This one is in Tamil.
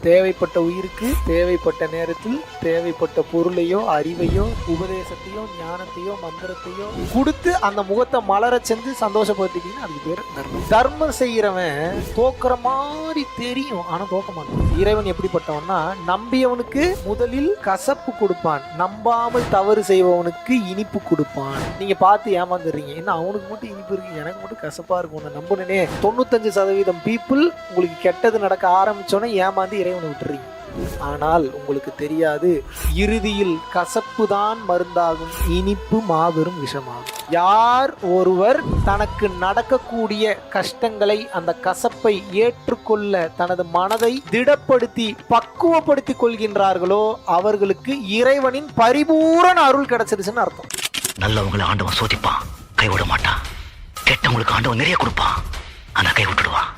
தேவைப்பட்ட உயிருக்கு தேவைப்பட்ட நேரத்தில் தேவைப்பட்ட பொருளையோ அறிவையோ உபதேசத்தையோ ஞானத்தையோ மந்திரத்தையோ கொடுத்து அந்த முகத்தை மலர செஞ்சு சந்தோஷப்படுத்திட்டீங்கன்னா அதுக்கு பேர் தர்மம். தர்மம் செய்யறவன் தோக்குற மாதிரி தெரியும், ஆனா தோக்க மாட்டான். இறைவன் எப்படிப்பட்டவன்னா, நம்பியவனுக்கு முதலில் கசப்பு கொடுப்பான், நம்பாமல் தவறு செய்பவனுக்கு இனிப்பு கொடுப்பான். நீங்க பார்த்து ஏமாந்துடுறீங்க, என்ன அவனுக்கு மட்டும் இனிப்பு இருக்கு எனக்கு மட்டும் கசப்பா இருக்கும் நம்புனே. 95% பீப்புள் உங்களுக்கு கெட்டது நடக்க ஆரம்பிச்சோன்னே ஏமாந்து இறைவனை விட்டுறீங்க. ஆனால் உங்களுக்கு தெரியாது, இறுதியில் கசப்பு தான் மருந்தாகும், இனிப்பு மாபெரும் விஷமாகும். யார் ஒருவர் தனக்கு நடக்கக்கூடிய கஷ்டங்களை, அந்த கசப்பை ஏற்றுக்கொள்ள தனது மனதை திடப்படுத்தி பக்குவப்படுத்தி கொள்கின்றார்களோ அவர்களுக்கு இறைவனின் பரிபூரண அருள் கிடைச்சிருச்சுன்னு அர்த்தம். நல்லவங்களை ஆண்டவன் சோதிப்பான், கைவிட மாட்டான். கெட்டவங்களுக்கு ஆண்டவன் நிறைய கொடுப்பான், ஆனா கை விட்டுடுவான்.